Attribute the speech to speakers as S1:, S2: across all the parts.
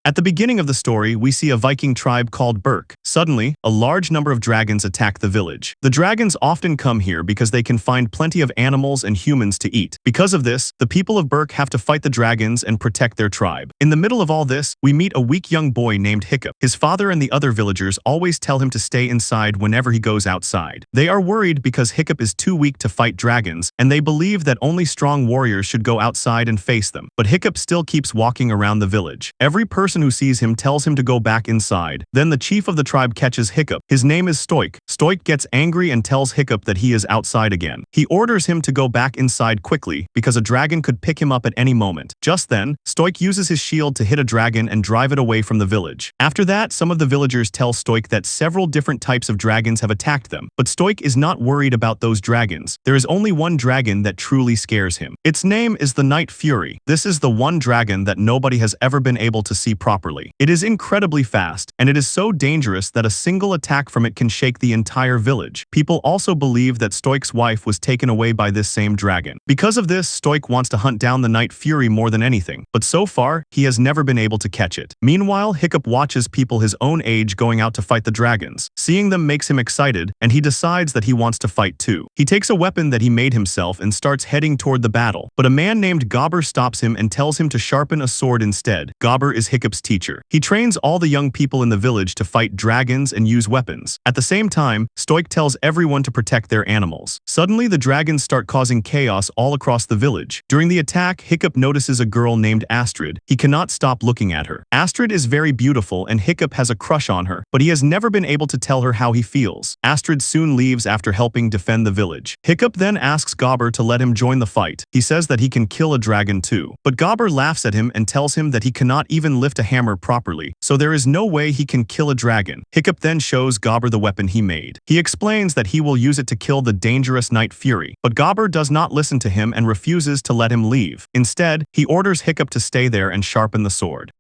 S1: At the beginning of the story, we see a Viking tribe called Burke. Suddenly, a large number of dragons attack the village. The dragons often come here because they can find plenty of animals and humans to eat. Because of this, the people of Burke have to fight the dragons and protect their tribe. In the middle of all this, we meet a weak young boy named Hiccup. His father and the other villagers always tell him to stay inside whenever he goes outside. They are worried because Hiccup is too weak to fight dragons, and they believe that only strong warriors should go outside and face them. But Hiccup still keeps walking around the village. Every person who sees him tells him to go back inside. Then the chief of the tribe catches Hiccup. His name is Stoik. Stoik gets angry and tells Hiccup that he is outside again. He orders him to go back inside quickly because a dragon could pick him up at any moment. Just then, Stoik uses his shield to hit a dragon and drive it away from the village. After that, some of the villagers tell Stoik that several different types of dragons have attacked them. But Stoik is not worried about those dragons. There is only one dragon that truly scares him. Its name is the Night Fury. This is the one dragon that nobody has ever been able to see properly. It is incredibly fast, and it is so dangerous that a single attack from it can shake the entire village. People also believe that Stoik's wife was taken away by this same dragon. Because of this, Stoik wants to hunt down the Night Fury more than anything, but so far, he has never been able to catch it. Meanwhile, Hiccup watches people his own age going out to fight the dragons. Seeing them makes him excited, and he decides that he wants to fight too. He takes a weapon that he made himself and starts heading toward the battle, but a man named Gobber stops him and tells him to sharpen a sword instead. Gobber is Hiccup's teacher. He trains all the young people in the village to fight dragons and use weapons. At the same time, Stoik tells everyone to protect their animals. Suddenly, the dragons start causing chaos all across the village. During the attack, Hiccup notices a girl named Astrid. He cannot stop looking at her. Astrid is very beautiful and Hiccup has a crush on her, but he has never been able to tell her how he feels. Astrid soon leaves after helping defend the village. Hiccup then asks Gobber to let him join the fight. He says that he can kill a dragon too. But Gobber laughs at him and tells him that he cannot even lift a hammer properly, so there is no way he can kill a dragon. Hiccup then shows Gobber the weapon he made. He explains that he will use it to kill the dangerous Night Fury, but Gobber does not listen to him and refuses to let him leave. Instead, he orders Hiccup to stay there and sharpen the sword.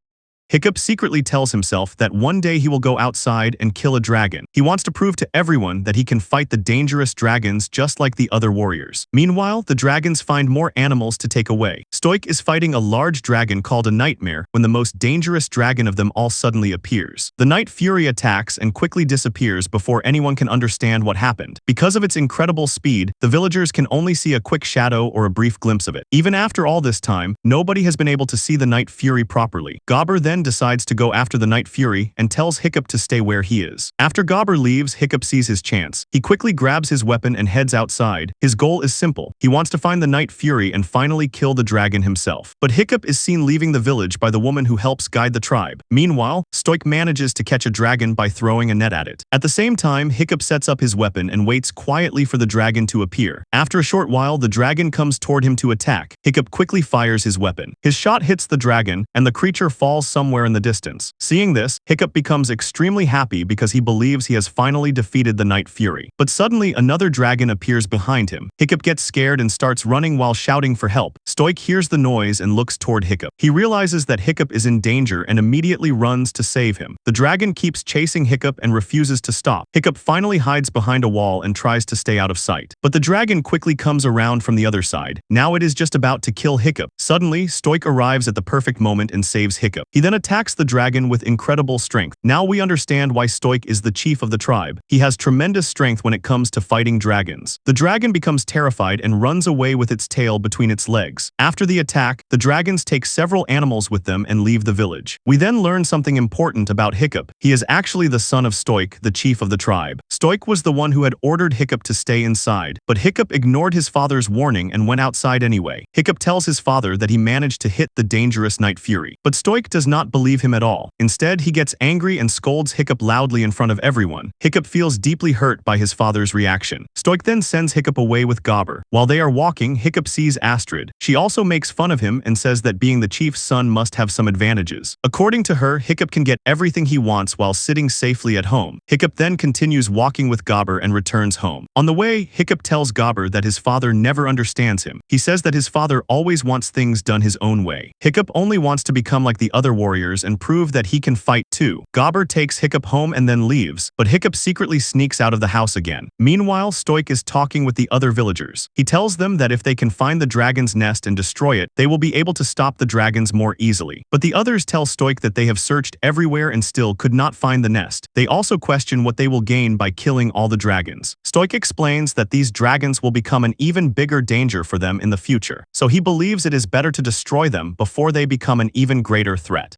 S1: Hiccup secretly tells himself that one day he will go outside and kill a dragon. He wants to prove to everyone that he can fight the dangerous dragons just like the other warriors. Meanwhile, the dragons find more animals to take away. Stoik is fighting a large dragon called a nightmare when the most dangerous dragon of them all suddenly appears. The Night Fury attacks and quickly disappears before anyone can understand what happened. Because of its incredible speed, the villagers can only see a quick shadow or a brief glimpse of it. Even after all this time, nobody has been able to see the Night Fury properly. Gobber then decides to go after the Night Fury and tells Hiccup to stay where he is. After Gobber leaves, Hiccup sees his chance. He quickly grabs his weapon and heads outside. His goal is simple. He wants to find the Night Fury and finally kill the dragon himself. But Hiccup is seen leaving the village by the woman who helps guide the tribe. Meanwhile, Stoik manages to catch a dragon by throwing a net at it. At the same time, Hiccup sets up his weapon and waits quietly for the dragon to appear. After a short while, the dragon comes toward him to attack. Hiccup quickly fires his weapon. His shot hits the dragon, and the creature falls somewhere in the distance. Seeing this, Hiccup becomes extremely happy because he believes he has finally defeated the Night Fury. But suddenly, another dragon appears behind him. Hiccup gets scared and starts running while shouting for help. Stoik hears the noise and looks toward Hiccup. He realizes that Hiccup is in danger and immediately runs to save him. The dragon keeps chasing Hiccup and refuses to stop. Hiccup finally hides behind a wall and tries to stay out of sight. But the dragon quickly comes around from the other side. Now it is just about to kill Hiccup. Suddenly, Stoik arrives at the perfect moment and saves Hiccup. He then attacks the dragon with incredible strength. Now we understand why Stoik is the chief of the tribe. He has tremendous strength when it comes to fighting dragons. The dragon becomes terrified and runs away with its tail between its legs. After the attack, the dragons take several animals with them and leave the village. We then learn something important about Hiccup. He is actually the son of Stoik, the chief of the tribe. Stoik was the one who had ordered Hiccup to stay inside, but Hiccup ignored his father's warning and went outside anyway. Hiccup tells his father that he managed to hit the dangerous Night Fury, but Stoik does not believe him at all. Instead, he gets angry and scolds Hiccup loudly in front of everyone. Hiccup feels deeply hurt by his father's reaction. Stoik then sends Hiccup away with Gobber. While they are walking, Hiccup sees Astrid. She also makes fun of him and says that being the chief's son must have some advantages. According to her, Hiccup can get everything he wants while sitting safely at home. Hiccup then continues walking with Gobber and returns home. On the way, Hiccup tells Gobber that his father never understands him. He says that his father always wants things done his own way. Hiccup only wants to become like the other warriors warriors and prove that he can fight too. Gobber takes Hiccup home and then leaves, but Hiccup secretly sneaks out of the house again. Meanwhile, Stoik is talking with the other villagers. He tells them that if they can find the dragon's nest and destroy it, they will be able to stop the dragons more easily. But the others tell Stoik that they have searched everywhere and still could not find the nest. They also question what they will gain by killing all the dragons. Stoik explains that these dragons will become an even bigger danger for them in the future, so he believes it is better to destroy them before they become an even greater threat.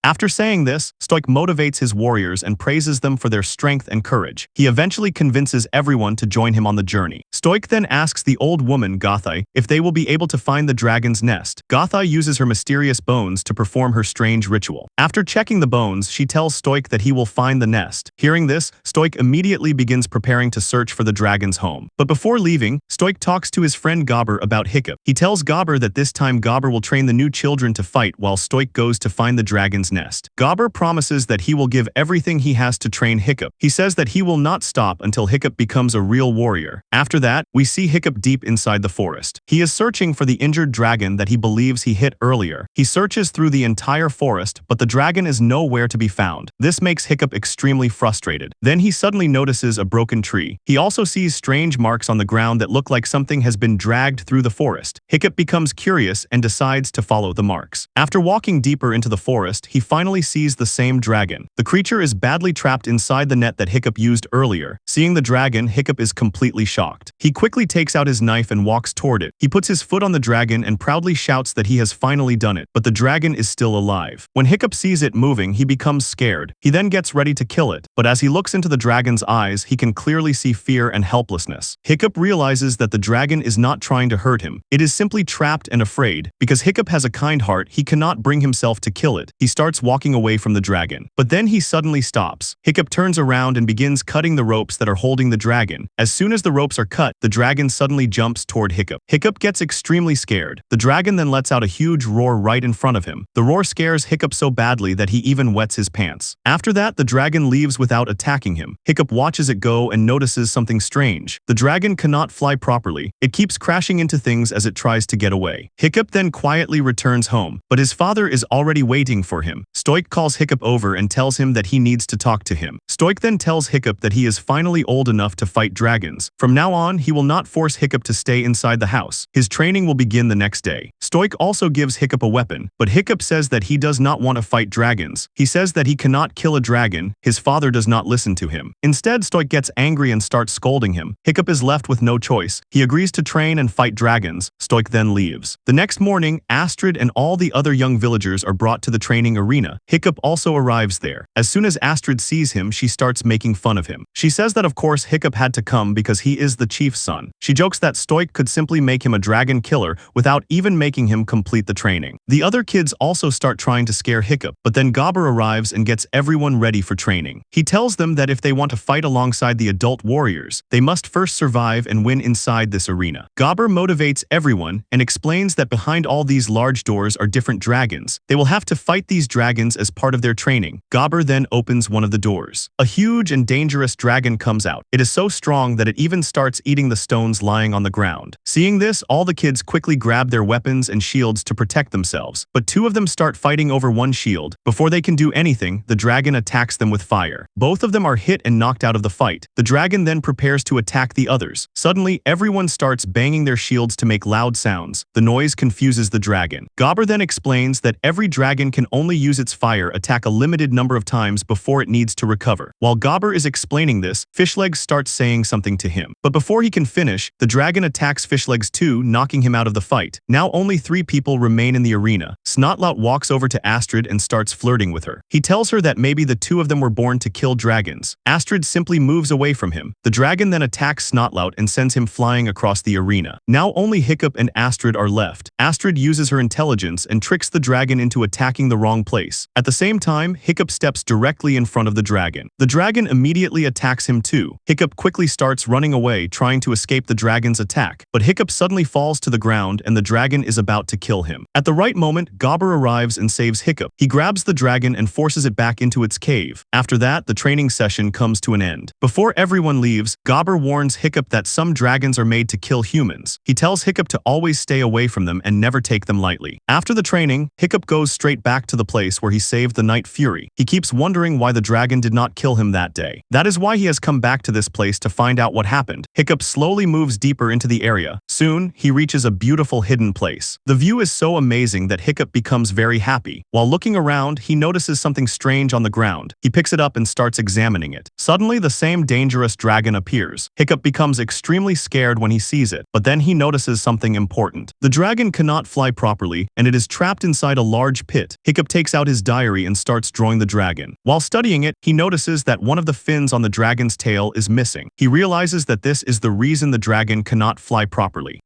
S1: After saying this, Stoik motivates his warriors and praises them for their strength and courage. He eventually convinces everyone to join him on the journey. Stoik then asks the old woman, Gothai, if they will be able to find the dragon's nest. Gothai uses her mysterious bones to perform her strange ritual. After checking the bones, she tells Stoik that he will find the nest. Hearing this, Stoik immediately begins preparing to search for the dragon's home. But before leaving, Stoik talks to his friend Gobber about Hiccup. He tells Gobber that this time Gobber will train the new children to fight while Stoik goes to find the dragon's nest. Gobber promises that he will give everything he has to train Hiccup. He says that he will not stop until Hiccup becomes a real warrior. After that, we see Hiccup deep inside the forest. He is searching for the injured dragon that he believes he hit earlier. He searches through the entire forest, but the dragon is nowhere to be found. This makes Hiccup extremely frustrated. Then he suddenly notices a broken tree. He also sees strange marks on the ground that look like something has been dragged through the forest. Hiccup becomes curious and decides to follow the marks. After walking deeper into the forest, he finally sees the same dragon. The creature is badly trapped inside the net that Hiccup used earlier. Seeing the dragon, Hiccup is completely shocked. He quickly takes out his knife and walks toward it. He puts his foot on the dragon and proudly shouts that he has finally done it, but the dragon is still alive. When Hiccup sees it moving, he becomes scared. He then gets ready to kill it, but as he looks into the dragon's eyes, he can clearly see fear and helplessness. Hiccup realizes that the dragon is not trying to hurt him. It is simply trapped and afraid. Because Hiccup has a kind heart, he cannot bring himself to kill it. He starts walking away from the dragon. But then he suddenly stops. Hiccup turns around and begins cutting the ropes that are holding the dragon. As soon as the ropes are cut, the dragon suddenly jumps toward Hiccup. Hiccup gets extremely scared. The dragon then lets out a huge roar right in front of him. The roar scares Hiccup so badly that he even wets his pants. After that, the dragon leaves without attacking him. Hiccup watches it go and notices something strange. The dragon cannot fly properly. It keeps crashing into things as it tries to get away. Hiccup then quietly returns home, but his father is already waiting for him. Stoik calls Hiccup over and tells him that he needs to talk to him. Stoik then tells Hiccup that he is finally old enough to fight dragons. From now on, he will not force Hiccup to stay inside the house. His training will begin the next day. Stoik also gives Hiccup a weapon, but Hiccup says that he does not want to fight dragons. He says that he cannot kill a dragon. His father does not listen to him. Instead, Stoik gets angry and starts scolding him. Hiccup is left with no choice. He agrees to train and fight dragons. Stoik then leaves. The next morning, Astrid and all the other young villagers are brought to the training arena. Hiccup also arrives there. As soon as Astrid sees him, she starts making fun of him. She says that of course Hiccup had to come because he is the chief's son. She jokes that Stoik could simply make him a dragon killer without even making him complete the training. The other kids also start trying to scare Hiccup, but then Gobber arrives and gets everyone ready for training. He tells them that if they want to fight alongside the adult warriors, they must first survive and win inside this arena. Gobber motivates everyone and explains that behind all these large doors are different dragons. They will have to fight these dragons as part of their training. Gobber then opens one of the doors. A huge and dangerous dragon comes out. It is so strong that it even starts eating the stones lying on the ground. Seeing this, all the kids quickly grab their weapons and shields to protect themselves, but two of them start fighting over one shield. Before they can do anything, the dragon attacks them with fire. Both of them are hit and knocked out of the fight. The dragon then prepares to attack the others. Suddenly, everyone starts banging their shields to make loud sounds. The noise confuses the dragon. Gobber then explains that every dragon can only use its fire attack a limited number of times before it needs to recover. While Gobber is explaining this, Fishlegs starts saying something to him. But before he can finish, the dragon attacks Fishlegs too, knocking him out of the fight. Now only 3 people remain in the arena. Snotlout walks over to Astrid and starts flirting with her. He tells her that maybe the two of them were born to kill dragons. Astrid simply moves away from him. The dragon then attacks Snotlout and sends him flying across the arena. Now only Hiccup and Astrid are left. Astrid uses her intelligence and tricks the dragon into attacking the wrong place. At the same time, Hiccup steps directly in front of the dragon. The dragon immediately attacks him too. Hiccup quickly starts running away, trying to escape the dragon's attack, but Hiccup suddenly falls to the ground and the dragon is about to kill him. At the right moment, Gobber arrives and saves Hiccup. He grabs the dragon and forces it back into its cave. After that, the training session comes to an end. Before everyone leaves, Gobber warns Hiccup that some dragons are made to kill humans. He tells Hiccup to always stay away from them and never take them lightly. After the training, Hiccup goes straight back to the place where he saved the Night Fury. He keeps wondering why the dragon did not kill him that day. That is why he has come back to this place to find out what happened. Hiccup slowly moves deeper into the area. Soon, he reaches a beautiful hidden place. The view is so amazing that Hiccup becomes very happy. While looking around, he notices something strange on the ground. He picks it up and starts examining it. Suddenly, the same dangerous dragon appears. Hiccup becomes extremely scared when he sees it, but then he notices something important. The dragon cannot fly properly, and it is trapped inside a large pit. Hiccup takes out his diary and starts drawing the dragon. While studying it, he notices that one of the fins on the dragon's tail is missing. He realizes that this is the reason the dragon cannot fly properly.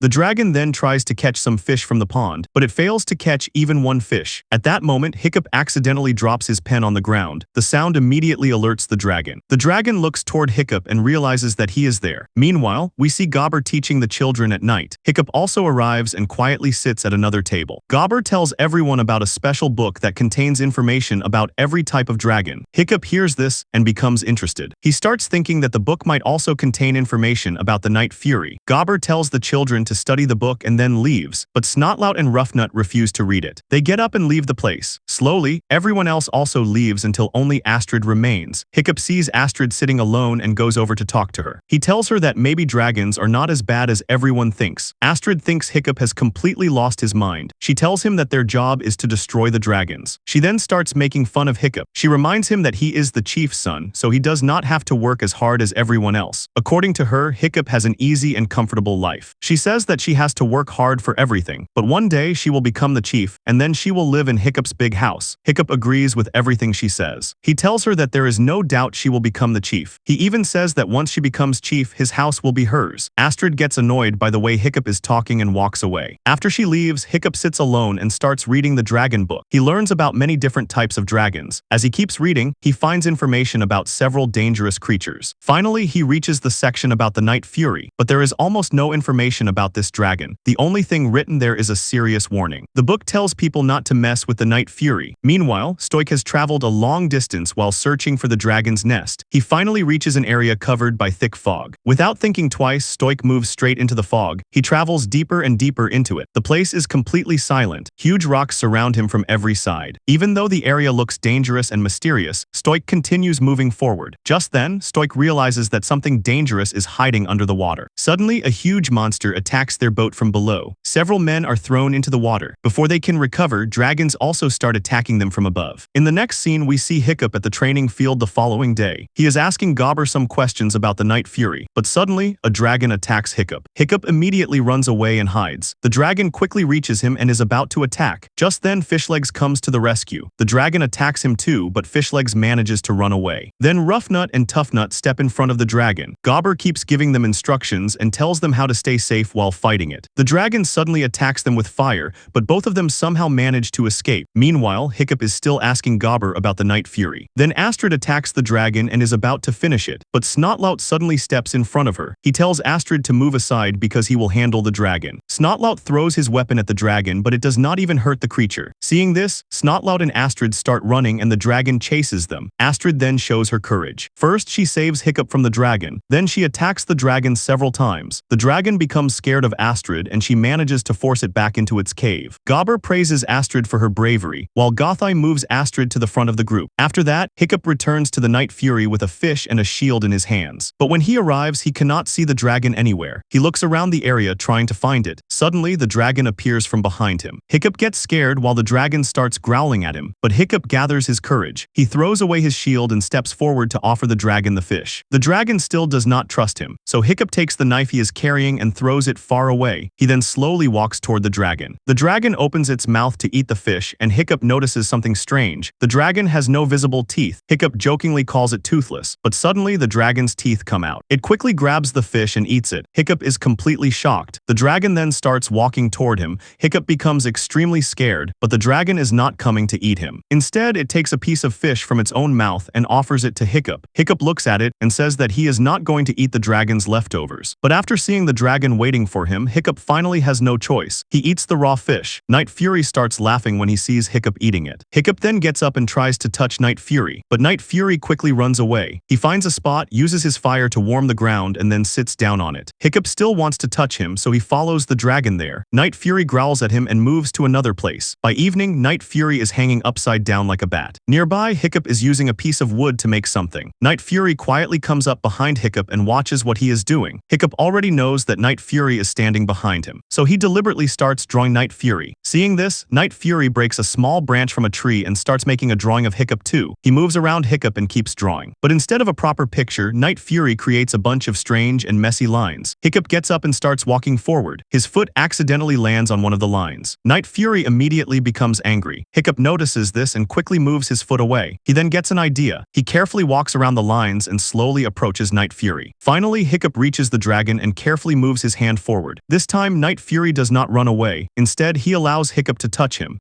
S1: The dragon then tries to catch some fish from the pond, but it fails to catch even one fish. At that moment, Hiccup accidentally drops his pen on the ground. The sound immediately alerts the dragon. The dragon looks toward Hiccup and realizes that he is there. Meanwhile, we see Gobber teaching the children at night. Hiccup also arrives and quietly sits at another table. Gobber tells everyone about a special book that contains information about every type of dragon. Hiccup hears this and becomes interested. He starts thinking that the book might also contain information about the Night Fury. Gobber tells the children to study the book and then leaves, but Snotlout and Ruffnut refuse to read it. They get up and leave the place. Slowly, everyone else also leaves until only Astrid remains. Hiccup sees Astrid sitting alone and goes over to talk to her. He tells her that maybe dragons are not as bad as everyone thinks. Astrid thinks Hiccup has completely lost his mind. She tells him that their job is to destroy the dragons. She then starts making fun of Hiccup. She reminds him that he is the chief's son, so he does not have to work as hard as everyone else. According to her, Hiccup has an easy and comfortable life. She says that she has to work hard for everything, but one day she will become the chief, and then she will live in Hiccup's big house. Hiccup agrees with everything she says. He tells her that there is no doubt she will become the chief. He even says that once she becomes chief, his house will be hers. Astrid gets annoyed by the way Hiccup is talking and walks away. After she leaves, Hiccup sits alone and starts reading the dragon book. He learns about many different types of dragons. As he keeps reading, he finds information about several dangerous creatures. Finally, he reaches the section about the Night Fury, but there is almost no information about this dragon. The only thing written there is a serious warning. The book tells people not to mess with the Night Fury. Meanwhile, Stoik has traveled a long distance while searching for the dragon's nest. He finally reaches an area covered by thick fog. Without thinking twice, Stoik moves straight into the fog. He travels deeper and deeper into it. The place is completely silent. Huge rocks surround him from every side. Even though the area looks dangerous and mysterious, Stoik continues moving forward. Just then, Stoik realizes that something dangerous is hiding under the water. Suddenly, a huge monster attacks their boat from below. Several men are thrown into the water. Before they can recover, dragons also start attacking them from above. In the next scene, we see Hiccup at the training field the following day. He is asking Gobber some questions about the Night Fury, but suddenly, a dragon attacks Hiccup. Hiccup immediately runs away and hides. The dragon quickly reaches him and is about to attack. Just then, Fishlegs comes to the rescue. The dragon attacks him too, but Fishlegs manages to run away. Then Ruffnut and Toughnut step in front of the dragon. Gobber keeps giving them instructions and tells them how to stay safe while fighting it. The dragon suddenly attacks them with fire, but both of them somehow manage to escape. Meanwhile, Hiccup is still asking Gobber about the Night Fury. Then Astrid attacks the dragon and is about to finish it, but Snotlout suddenly steps in front of her. He tells Astrid to move aside because he will handle the dragon. Snotlout throws his weapon at the dragon, but it does not even hurt the creature. Seeing this, Snotlout and Astrid start running and the dragon chases them. Astrid then shows her courage. First, she saves Hiccup from the dragon. Then she attacks the dragon several times. The dragon becomes scared of Astrid and she manages to force it back into its cave. Gobber praises Astrid for her bravery, while Gothai moves Astrid to the front of the group. After that, Hiccup returns to the Night Fury with a fish and a shield in his hands. But when he arrives, he cannot see the dragon anywhere. He looks around the area trying to find it. Suddenly, the dragon appears from behind him. Hiccup gets scared while the dragon starts growling at him, but Hiccup gathers his courage. He throws away his shield and steps forward to offer the dragon the fish. The dragon still does not trust him, so Hiccup takes the knife he is carrying and throws it far away. He then slowly walks toward the dragon. The dragon opens its mouth to eat the fish, and Hiccup notices something strange. The dragon has no visible teeth. Hiccup jokingly calls it Toothless, but suddenly the dragon's teeth come out. It quickly grabs the fish and eats it. Hiccup is completely shocked. The dragon then starts walking toward him. Hiccup becomes extremely scared, but the dragon is not coming to eat him. Instead, it takes a piece of fish from its own mouth and offers it to Hiccup. Hiccup looks at it and says that he is not going to eat the dragon's leftovers. But after seeing the dragon waiting for him, Hiccup finally has no choice. He eats the raw fish. Night Fury starts laughing when he sees Hiccup eating it. Hiccup then gets up and tries to touch Night Fury, but Night Fury quickly runs away. He finds a spot, uses his fire to warm the ground, and then sits down on it. Hiccup still wants to touch him, so he follows the dragon there. Night Fury growls at him and moves to another place. By evening, Night Fury is hanging upside down like a bat. Nearby, Hiccup is using a piece of wood to make something. Night Fury quietly comes up behind Hiccup and watches what he is doing. Hiccup already knows that Night Fury is standing behind him, so he deliberately starts drawing Night Fury. Seeing this, Night Fury breaks a small branch from a tree and starts making a drawing of Hiccup too. He moves around Hiccup and keeps drawing. But instead of a proper picture, Night Fury creates a bunch of strange and messy lines. Hiccup gets up and starts walking forward. His foot accidentally lands on one of the lines. Night Fury immediately becomes angry. Hiccup notices this and quickly moves his foot away. He then gets an idea. He carefully walks around the lines and slowly approaches Night Fury. Finally, Hiccup reaches the dragon and carefully moves his hand forward. This time, Night Fury does not run away. Instead, he allows Hiccup to touch him.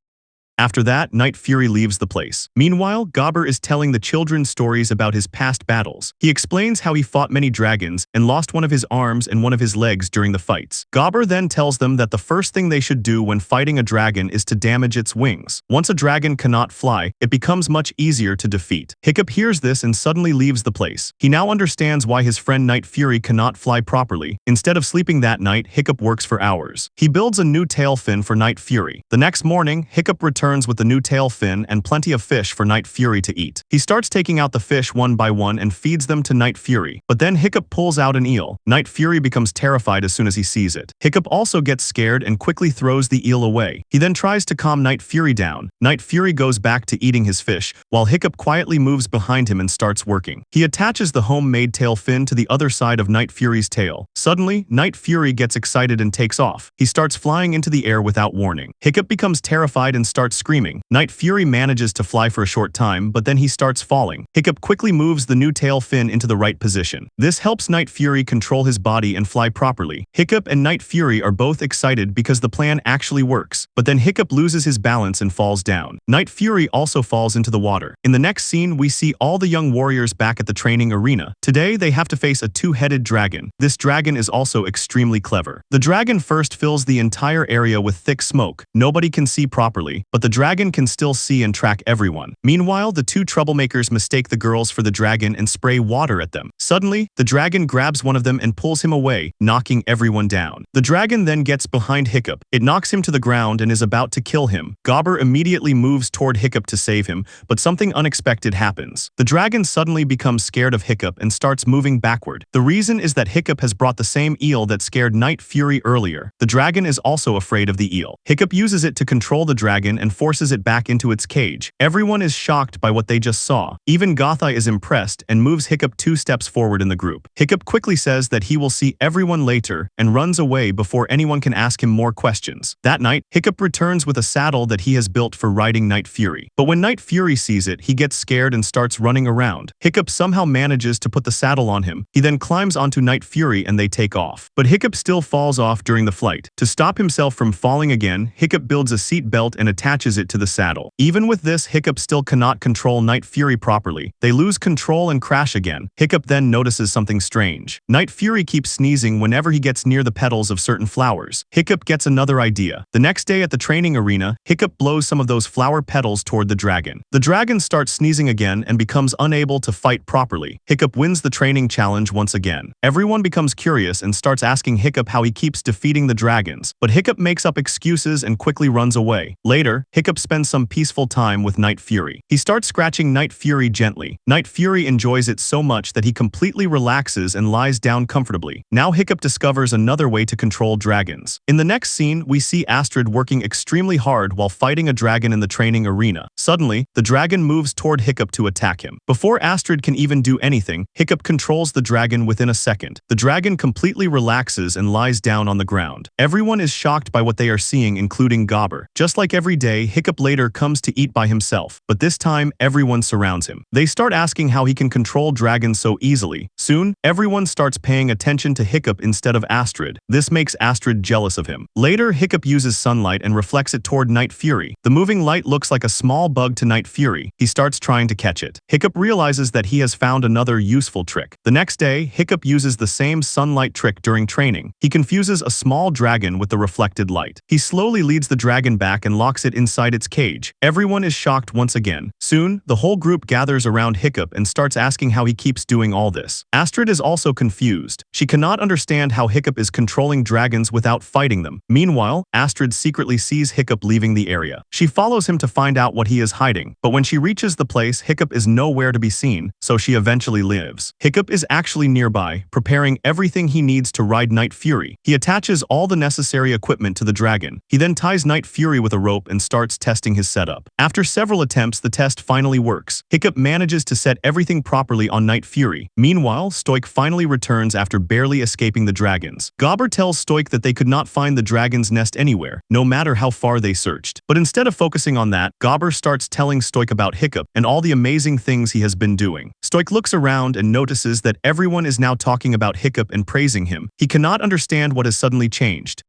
S1: After that, Night Fury leaves the place. Meanwhile, Gobber is telling the children stories about his past battles. He explains how he fought many dragons and lost one of his arms and one of his legs during the fights. Gobber then tells them that the first thing they should do when fighting a dragon is to damage its wings. Once a dragon cannot fly, it becomes much easier to defeat. Hiccup hears this and suddenly leaves the place. He now understands why his friend Night Fury cannot fly properly. Instead of sleeping that night, Hiccup works for hours. He builds a new tail fin for Night Fury. The next morning, Hiccup returns with the new tail fin and plenty of fish for Night Fury to eat. He starts taking out the fish one by one and feeds them to Night Fury. But then Hiccup pulls out an eel. Night Fury becomes terrified as soon as he sees it. Hiccup also gets scared and quickly throws the eel away. He then tries to calm Night Fury down. Night Fury goes back to eating his fish, while Hiccup quietly moves behind him and starts working. He attaches the homemade tail fin to the other side of Night Fury's tail. Suddenly, Night Fury gets excited and takes off. He starts flying into the air without warning. Hiccup becomes terrified and starts screaming. Night Fury manages to fly for a short time, but then he starts falling. Hiccup quickly moves the new tail fin into the right position. This helps Night Fury control his body and fly properly. Hiccup and Night Fury are both excited because the plan actually works, but then Hiccup loses his balance and falls down. Night Fury also falls into the water. In the next scene, we see all the young warriors back at the training arena. Today, they have to face a two-headed dragon. This dragon is also extremely clever. The dragon first fills the entire area with thick smoke. Nobody can see properly, but the dragon can still see and track everyone. Meanwhile, the two troublemakers mistake the girls for the dragon and spray water at them. Suddenly, the dragon grabs one of them and pulls him away, knocking everyone down. The dragon then gets behind Hiccup. It knocks him to the ground and is about to kill him. Gobber immediately moves toward Hiccup to save him, but something unexpected happens. The dragon suddenly becomes scared of Hiccup and starts moving backward. The reason is that Hiccup has brought the same eel that scared Night Fury earlier. The dragon is also afraid of the eel. Hiccup uses it to control the dragon and forces it back into its cage. Everyone is shocked by what they just saw. Even Gothai is impressed and moves Hiccup 2 steps forward in the group. Hiccup quickly says that he will see everyone later and runs away before anyone can ask him more questions. That night, Hiccup returns with a saddle that he has built for riding Night Fury. But when Night Fury sees it, he gets scared and starts running around. Hiccup somehow manages to put the saddle on him. He then climbs onto Night Fury and they take off. But Hiccup still falls off during the flight. To stop himself from falling again, Hiccup builds a seat belt and attaches it to the saddle. Even with this, Hiccup still cannot control Night Fury properly. They lose control and crash again. Hiccup then notices something strange. Night Fury keeps sneezing whenever he gets near the petals of certain flowers. Hiccup gets another idea. The next day at the training arena, Hiccup blows some of those flower petals toward the dragon. The dragon starts sneezing again and becomes unable to fight properly. Hiccup wins the training challenge once again. Everyone becomes curious and starts asking Hiccup how he keeps defeating the dragons, but Hiccup makes up excuses and quickly runs away. Later, Hiccup spends some peaceful time with Night Fury. He starts scratching Night Fury gently. Night Fury enjoys it so much that he completely relaxes and lies down comfortably. Now Hiccup discovers another way to control dragons. In the next scene, we see Astrid working extremely hard while fighting a dragon in the training arena. Suddenly, the dragon moves toward Hiccup to attack him. Before Astrid can even do anything, Hiccup controls the dragon within a second. The dragon completely relaxes and lies down on the ground. Everyone is shocked by what they are seeing, including Gobber. Just like every day, Hiccup later comes to eat by himself, but this time everyone surrounds him. They start asking how he can control dragons so easily. Soon, everyone starts paying attention to Hiccup instead of Astrid. This makes Astrid jealous of him. Later, Hiccup uses sunlight and reflects it toward Night Fury. The moving light looks like a small bug to Night Fury. He starts trying to catch it. Hiccup realizes that he has found another useful trick. The next day, Hiccup uses the same sunlight trick during training. He confuses a small dragon with the reflected light. He slowly leads the dragon back and locks it inside its cage. Everyone is shocked once again. Soon, the whole group gathers around Hiccup and starts asking how he keeps doing all this. Astrid is also confused. She cannot understand how Hiccup is controlling dragons without fighting them. Meanwhile, Astrid secretly sees Hiccup leaving the area. She follows him to find out what he is hiding, but when she reaches the place, Hiccup is nowhere to be seen, so she eventually lives. Hiccup is actually nearby, preparing everything he needs to ride Night Fury. He attaches all the necessary equipment to the dragon. He then ties Night Fury with a rope and starts testing his setup. After several attempts, the test finally works. Hiccup manages to set everything properly on Night Fury. Meanwhile, Stoik finally returns after barely escaping the dragons. Gobber tells Stoik that they could not find the dragon's nest anywhere, no matter how far they searched. But instead of focusing on that, Gobber starts telling Stoik about Hiccup and all the amazing things he has been doing. Stoik looks around and notices that everyone is now talking about Hiccup and praising him. He cannot understand what has suddenly changed.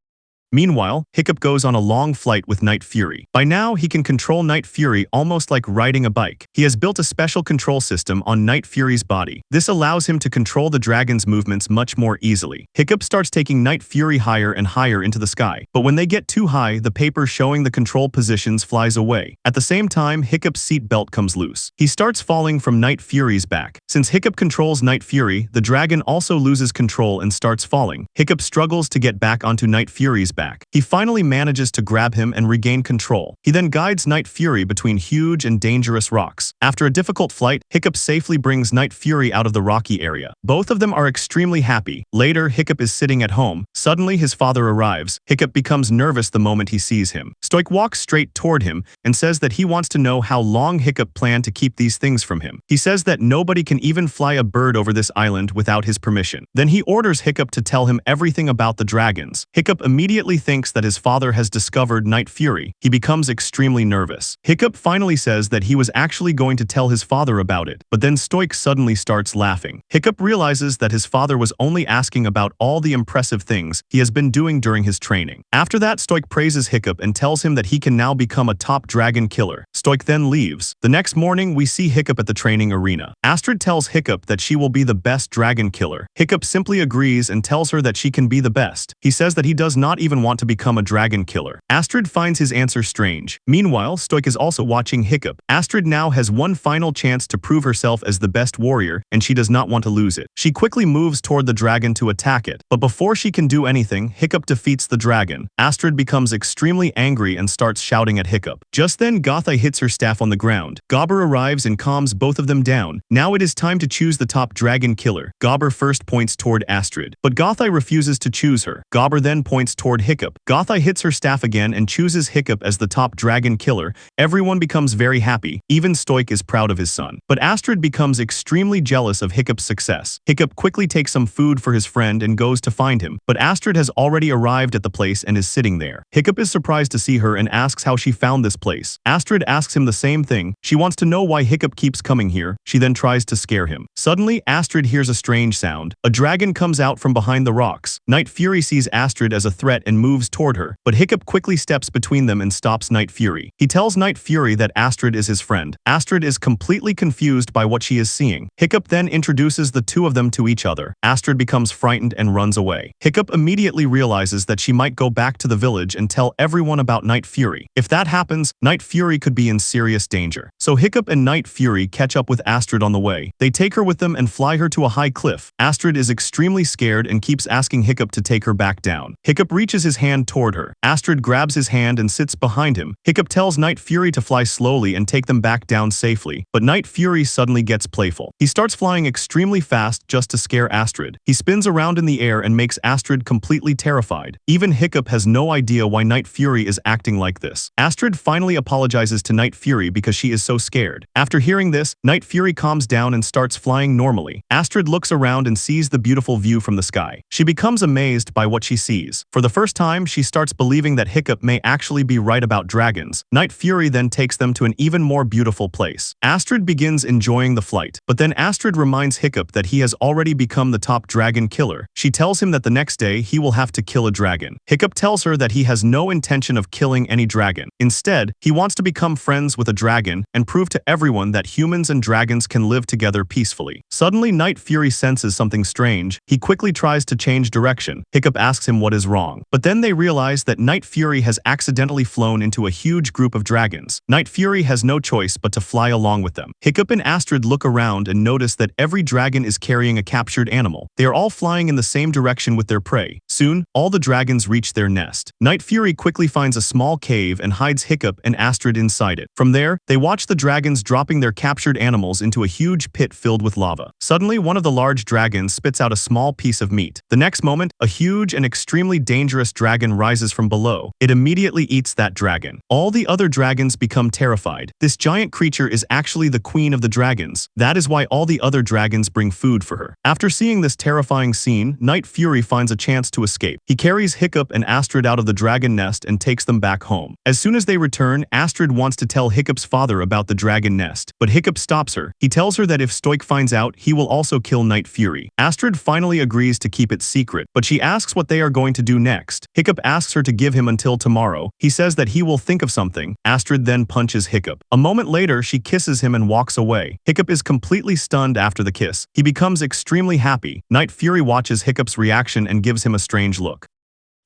S1: Meanwhile, Hiccup goes on a long flight with Night Fury. By now, he can control Night Fury almost like riding a bike. He has built a special control system on Night Fury's body. This allows him to control the dragon's movements much more easily. Hiccup starts taking Night Fury higher and higher into the sky, but when they get too high, the paper showing the control positions flies away. At the same time, Hiccup's seat belt comes loose. He starts falling from Night Fury's back. Since Hiccup controls Night Fury, the dragon also loses control and starts falling. Hiccup struggles to get back onto Night Fury's back. He finally manages to grab him and regain control. He then guides Night Fury between huge and dangerous rocks. After a difficult flight, Hiccup safely brings Night Fury out of the rocky area. Both of them are extremely happy. Later, Hiccup is sitting at home. Suddenly, his father arrives. Hiccup becomes nervous the moment he sees him. Stoik walks straight toward him and says that he wants to know how long Hiccup planned to keep these things from him. He says that nobody can even fly a bird over this island without his permission. Then he orders Hiccup to tell him everything about the dragons. Hiccup immediately thinks that his father has discovered Night Fury. He becomes extremely nervous. Hiccup finally says that he was actually going to tell his father about it, but then Stoik suddenly starts laughing. Hiccup realizes that his father was only asking about all the impressive things he has been doing during his training. After that, Stoik praises Hiccup and tells him that he can now become a top dragon killer. Stoik then leaves. The next morning, we see Hiccup at the training arena. Astrid tells Hiccup that she will be the best dragon killer. Hiccup simply agrees and tells her that she can be the best. He says that he does not even want to become a dragon killer. Astrid finds his answer strange. Meanwhile, Stoik is also watching Hiccup. Astrid now has one final chance to prove herself as the best warrior, and she does not want to lose it. She quickly moves toward the dragon to attack it, but before she can do anything, Hiccup defeats the dragon. Astrid becomes extremely angry and starts shouting at Hiccup. Just then, Gothai hits her staff on the ground. Gobber arrives and calms both of them down. Now it is time to choose the top dragon killer. Gobber first points toward Astrid, but Gothai refuses to choose her. Gobber then points toward Hiccup. Gothai hits her staff again and chooses Hiccup as the top dragon killer. Everyone becomes very happy. Even Stoik is proud of his son. But Astrid becomes extremely jealous of Hiccup's success. Hiccup quickly takes some food for his friend and goes to find him, but Astrid has already arrived at the place and is sitting there. Hiccup is surprised to see her and asks how she found this place. Astrid asks him the same thing. She wants to know why Hiccup keeps coming here. She then tries to scare him. Suddenly, Astrid hears a strange sound. A dragon comes out from behind the rocks. Night Fury sees Astrid as a threat and moves toward her, but Hiccup quickly steps between them and stops Night Fury. He tells Night Fury that Astrid is his friend. Astrid is completely confused by what she is seeing. Hiccup then introduces the two of them to each other. Astrid becomes frightened and runs away. Hiccup immediately realizes that she might go back to the village and tell everyone about Night Fury. If that happens, Night Fury could be in serious danger. So Hiccup and Night Fury catch up with Astrid on the way. They take her with them and fly her to a high cliff. Astrid is extremely scared and keeps asking Hiccup to take her back down. Hiccup reaches his hand toward her. Astrid grabs his hand and sits behind him. Hiccup tells Night Fury to fly slowly and take them back down safely, but Night Fury suddenly gets playful. He starts flying extremely fast just to scare Astrid. He spins around in the air and makes Astrid completely terrified. Even Hiccup has no idea why Night Fury is acting like this. Astrid finally apologizes to Night Fury because she is so scared. After hearing this, Night Fury calms down and starts flying normally. Astrid looks around and sees the beautiful view from the sky. She becomes amazed by what she sees. For the first time, she starts believing that Hiccup may actually be right about dragons. Night Fury then takes them to an even more beautiful place. Astrid begins enjoying the flight, but then Astrid reminds Hiccup that he has already become the top dragon killer. She tells him that the next day he will have to kill a dragon. Hiccup tells her that he has no intention of killing any dragon. Instead, he wants to become friends with a dragon and prove to everyone that humans and dragons can live together peacefully. Suddenly, Night Fury senses something strange. He quickly tries to change direction. Hiccup asks him what is wrong, but then they realize that Night Fury has accidentally flown into a huge group of dragons. Night Fury has no choice but to fly along with them. Hiccup and Astrid look around and notice that every dragon is carrying a captured animal. They are all flying in the same direction with their prey. Soon, all the dragons reach their nest. Night Fury quickly finds a small cave and hides Hiccup and Astrid inside it. From there, they watch the dragons dropping their captured animals into a huge pit filled with lava. Suddenly, one of the large dragons spits out a small piece of meat. The next moment, a huge and extremely dangerous dragon rises from below. It immediately eats that dragon. All the other dragons become terrified. This giant creature is actually the queen of the dragons. That is why all the other dragons bring food for her. After seeing this terrifying scene, Night Fury finds a chance to escape. He carries Hiccup and Astrid out of the dragon nest and takes them back home. As soon as they return, Astrid wants to tell Hiccup's father about the dragon nest, but Hiccup stops her. He tells her that if Stoik finds out, he will also kill Night Fury. Astrid finally agrees to keep it secret, but she asks what they are going to do next. Hiccup asks her to give him until tomorrow. He says that he will think of something. Astrid then punches Hiccup. A moment later, she kisses him and walks away. Hiccup is completely stunned after the kiss. He becomes extremely happy. Night Fury watches Hiccup's reaction and gives him a strange look.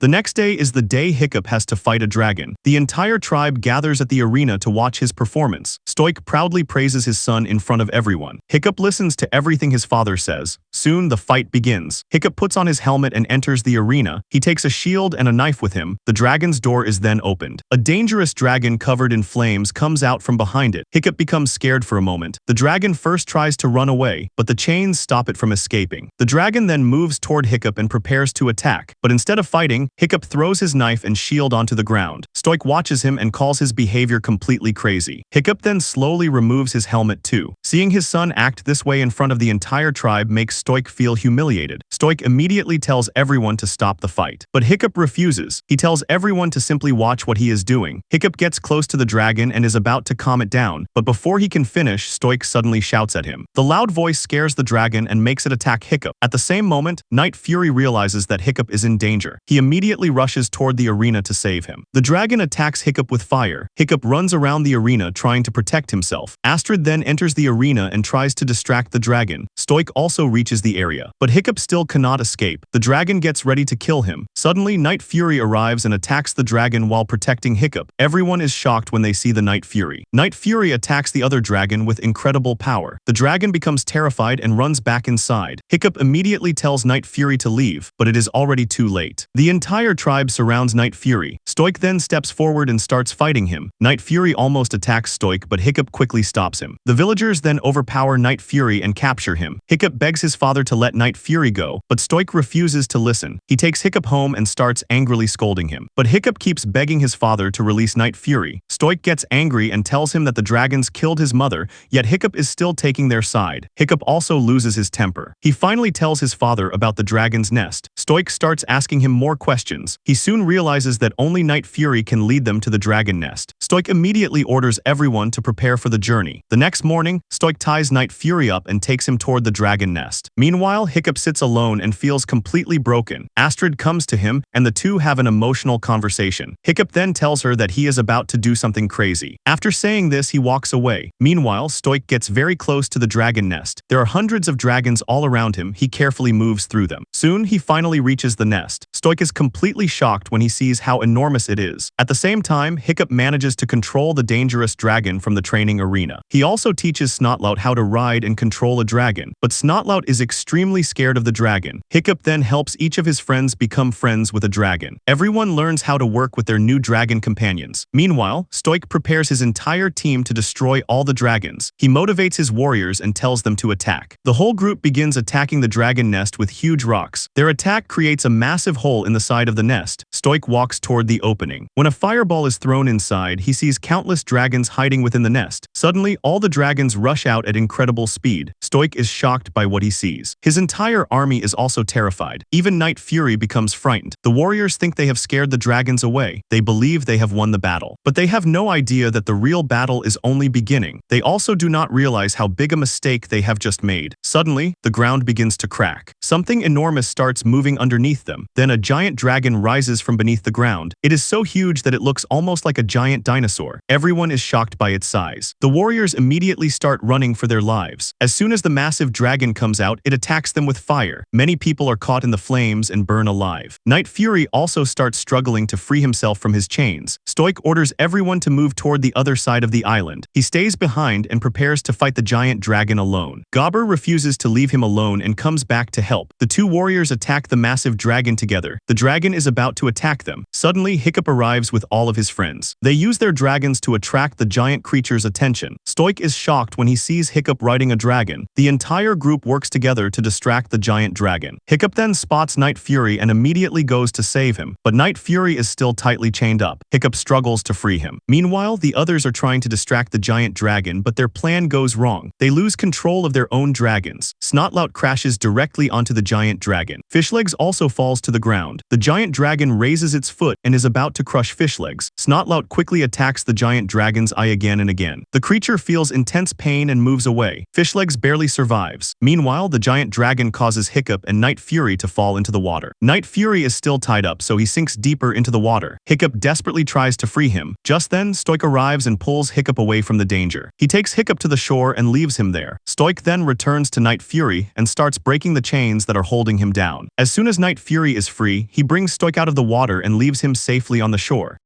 S1: The next day is the day Hiccup has to fight a dragon. The entire tribe gathers at the arena to watch his performance. Stoik proudly praises his son in front of everyone. Hiccup listens to everything his father says. Soon, the fight begins. Hiccup puts on his helmet and enters the arena. He takes a shield and a knife with him. The dragon's door is then opened. A dangerous dragon covered in flames comes out from behind it. Hiccup becomes scared for a moment. The dragon first tries to run away, but the chains stop it from escaping. The dragon then moves toward Hiccup and prepares to attack, but instead of fighting, Hiccup throws his knife and shield onto the ground. Stoik watches him and calls his behavior completely crazy. Hiccup then slowly removes his helmet too. Seeing his son act this way in front of the entire tribe makes Stoik feel humiliated. Stoik immediately tells everyone to stop the fight, but Hiccup refuses. He tells everyone to simply watch what he is doing. Hiccup gets close to the dragon and is about to calm it down, but before he can finish, Stoik suddenly shouts at him. The loud voice scares the dragon and makes it attack Hiccup. At the same moment, Night Fury realizes that Hiccup is in danger. He immediately rushes toward the arena to save him. The dragon attacks Hiccup with fire. Hiccup runs around the arena trying to protect himself. Astrid then enters the arena and tries to distract the dragon. Stoik also reaches the area, but Hiccup still cannot escape. The dragon gets ready to kill him. Suddenly, Night Fury arrives and attacks the dragon while protecting Hiccup. Everyone is shocked when they see the Night Fury. Night Fury attacks the other dragon with incredible power. The dragon becomes terrified and runs back inside. Hiccup immediately tells Night Fury to leave, but it is already too late. The entire tribe surrounds Night Fury. Stoik then steps forward and starts fighting him. Night Fury almost attacks Stoik, but Hiccup quickly stops him. The villagers then overpower Night Fury and capture him. Hiccup begs his father to let Night Fury go, but Stoik refuses to listen. He takes Hiccup home and starts angrily scolding him. But Hiccup keeps begging his father to release Night Fury. Stoik gets angry and tells him that the dragons killed his mother, yet Hiccup is still taking their side. Hiccup also loses his temper. He finally tells his father about the dragon's nest. Stoik starts asking him more questions. He soon realizes that only Night Fury can lead them to the dragon nest. Stoik immediately orders everyone to prepare for the journey. The next morning, Stoik ties Night Fury up and takes him toward the dragon nest. Meanwhile, Hiccup sits alone and feels completely broken. Astrid comes to him, and the two have an emotional conversation. Hiccup then tells her that he is about to do something crazy. After saying this, he walks away. Meanwhile, Stoik gets very close to the dragon nest. There are hundreds of dragons all around him. He carefully moves through them. Soon, he finally reaches the nest. Stoic is completely shocked when he sees how enormous it is. At the same time, Hiccup manages to control the dangerous dragon from the training arena. He also teaches Snotlout how to ride and control a dragon, but Snotlout is extremely scared of the dragon. Hiccup then helps each of his friends become friends with a dragon. Everyone learns how to work with their new dragon companions. Meanwhile, Stoic prepares his entire team to destroy all the dragons. He motivates his warriors and tells them to attack. The whole group begins attacking the dragon nest with huge rocks. Their attack creates a massive hole in the side of the nest. Stoic walks toward the opening. When a fireball is thrown inside, he sees countless dragons hiding within the nest. Suddenly, all the dragons rush out at incredible speed. Stoic is shocked by what he sees. His entire army is also terrified. Even Night Fury becomes frightened. The warriors think they have scared the dragons away. They believe they have won the battle. But they have no idea that the real battle is only beginning. They also do not realize how big a mistake they have just made. Suddenly, the ground begins to crack. Something enormous starts moving underneath them. Then a giant dragon rises from beneath the ground. It is so huge that it looks almost like a giant dinosaur. Everyone is shocked by its size. The warriors immediately start running for their lives. As soon as the massive dragon comes out, it attacks them with fire. Many people are caught in the flames and burn alive. Night Fury also starts struggling to free himself from his chains. Stoic orders everyone to move toward the other side of the island. He stays behind and prepares to fight the giant dragon alone. Gobber refuses to leave him alone and comes back to help. The two warriors attack the massive dragon together. The dragon is about to attack them. Suddenly, Hiccup arrives with all of his friends. They use their dragons to attract the giant creature's attention. Stoic is shocked when he sees Hiccup riding a dragon. The entire group works together to distract the giant dragon. Hiccup then spots Night Fury and immediately goes to save him, but Night Fury is still tightly chained up. Hiccup struggles to free him. Meanwhile, the others are trying to distract the giant dragon, but their plan goes wrong. They lose control of their own dragons. Snotlout crashes directly onto the giant dragon. Fishlegs also falls to the ground. The giant dragon raises its foot and is about to crush Fishlegs. Snotlout quickly attacks the giant dragon's eye again and again. The creature feels intense pain and moves away. Fishlegs barely survives. Meanwhile, the giant dragon causes Hiccup and Night Fury to fall into the water. Night Fury is still tied up, so he sinks deeper into the water. Hiccup desperately tries to free him. Just then, Stoic arrives and pulls Hiccup away from the danger. He takes Hiccup to the shore and leaves him there. Stoic then returns to Night Fury and starts breaking the chains that are holding him down. As soon as Night Fury is free, he brings Stoic out of the water and leaves him safely on the shore.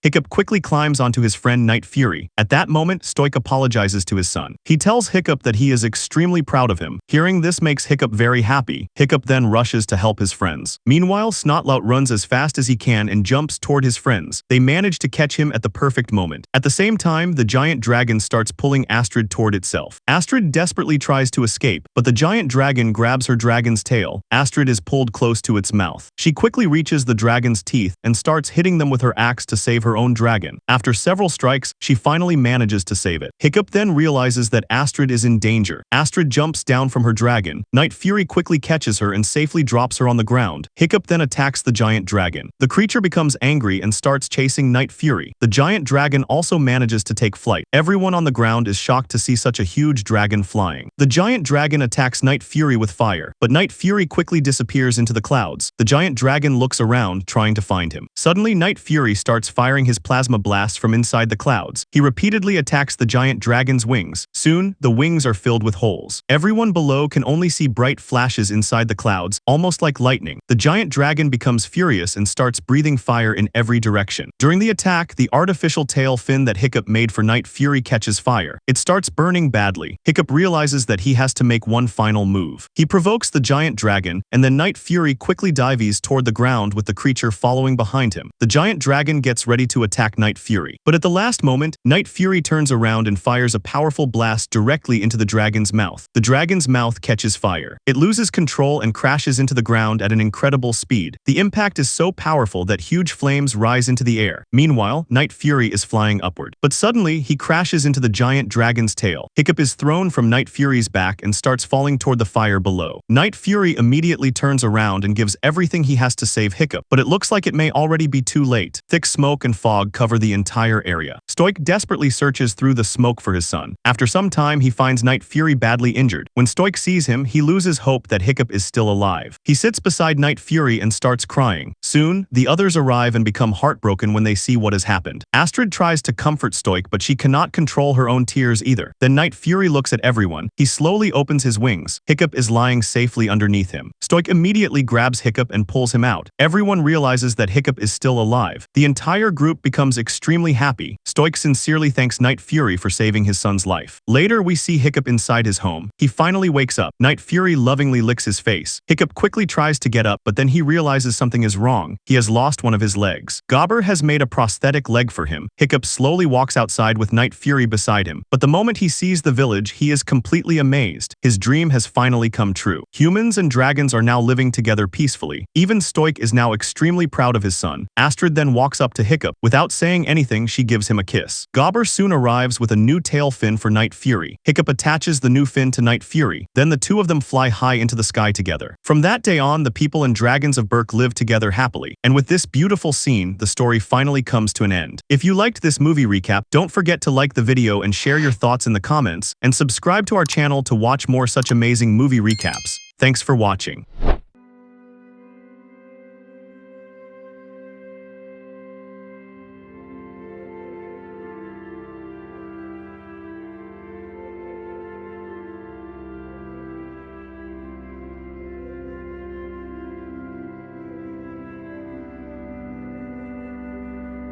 S1: Hiccup quickly climbs onto his friend Night Fury. At that moment, Stoic apologizes to his son. He tells Hiccup that he is extremely proud of him. Hearing this makes Hiccup very happy. Hiccup then rushes to help his friends. Meanwhile, Snotlout runs as fast as he can and jumps toward his friends. They manage to catch him at the perfect moment. At the same time, the giant dragon starts pulling Astrid toward itself. Astrid desperately tries to escape, but the giant dragon grabs her dragon's tail. Astrid is pulled close to its mouth. She quickly reaches the dragon's teeth and starts hitting them with her axe to save her own dragon. After several strikes, she finally manages to save it. Hiccup then realizes that Astrid is in danger. Astrid jumps down from her dragon. Night Fury quickly catches her and safely drops her on the ground. Hiccup then attacks the giant dragon. The creature becomes angry and starts chasing Night Fury. The giant dragon also manages to take flight. Everyone on the ground is shocked to see such a huge dragon flying. The giant dragon attacks Night Fury with fire, but Night Fury quickly disappears into the clouds. The giant dragon looks around, trying to find him. Suddenly, Night Fury starts firing his plasma blast from inside the clouds. He repeatedly attacks the giant dragon's wings. Soon, the wings are filled with holes. Everyone below can only see bright flashes inside the clouds, almost like lightning. The giant dragon becomes furious and starts breathing fire in every direction. During the attack, the artificial tail fin that Hiccup made for Night Fury catches fire. It starts burning badly. Hiccup realizes that he has to make one final move. He provokes the giant dragon, and then Night Fury quickly dives toward the ground with the creature following behind him. The giant dragon gets ready to attack Night Fury. But at the last moment, Night Fury turns around and fires a powerful blast directly into the dragon's mouth. The dragon's mouth catches fire. It loses control and crashes into the ground at an incredible speed. The impact is so powerful that huge flames rise into the air. Meanwhile, Night Fury is flying upward. But suddenly, he crashes into the giant dragon's tail. Hiccup is thrown from Night Fury's back and starts falling toward the fire below. Night Fury immediately turns around and gives everything he has to save Hiccup, but it looks like it may already be too late. Thick smoke and fog cover the entire area. Stoic desperately searches through the smoke for his son. After some time, he finds Night Fury badly injured. When Stoic sees him, he loses hope that Hiccup is still alive. He sits beside Night Fury and starts crying. Soon, the others arrive and become heartbroken when they see what has happened. Astrid tries to comfort Stoic, but she cannot control her own tears either. Then Night Fury looks at everyone. He slowly opens his wings. Hiccup is lying safely underneath him. Stoic immediately grabs Hiccup and pulls him out. Everyone realizes that Hiccup is still alive. The entire group becomes extremely happy. Stoic sincerely thanks Night Fury for saving his son's life. Later, we see Hiccup inside his home. He finally wakes up. Night Fury lovingly licks his face. Hiccup quickly tries to get up, but then he realizes something is wrong. He has lost one of his legs. Gobber has made a prosthetic leg for him. Hiccup slowly walks outside with Night Fury beside him. But the moment he sees the village, he is completely amazed. His dream has finally come true. Humans and dragons are now living together peacefully. Even Stoic is now extremely proud of his son. Astrid then walks up to Hiccup. Without saying anything, she gives him a kiss. Gobber soon arrives with a new tail fin for Night Fury. Hiccup attaches the new fin to Night Fury. Then the two of them fly high into the sky together. From that day on, the people and dragons of Burke live together happily. And with this beautiful scene, the story finally comes to an end. If you liked this movie recap, don't forget to like the video and share your thoughts in the comments, and subscribe to our channel to watch more such amazing movie recaps. Thanks for watching.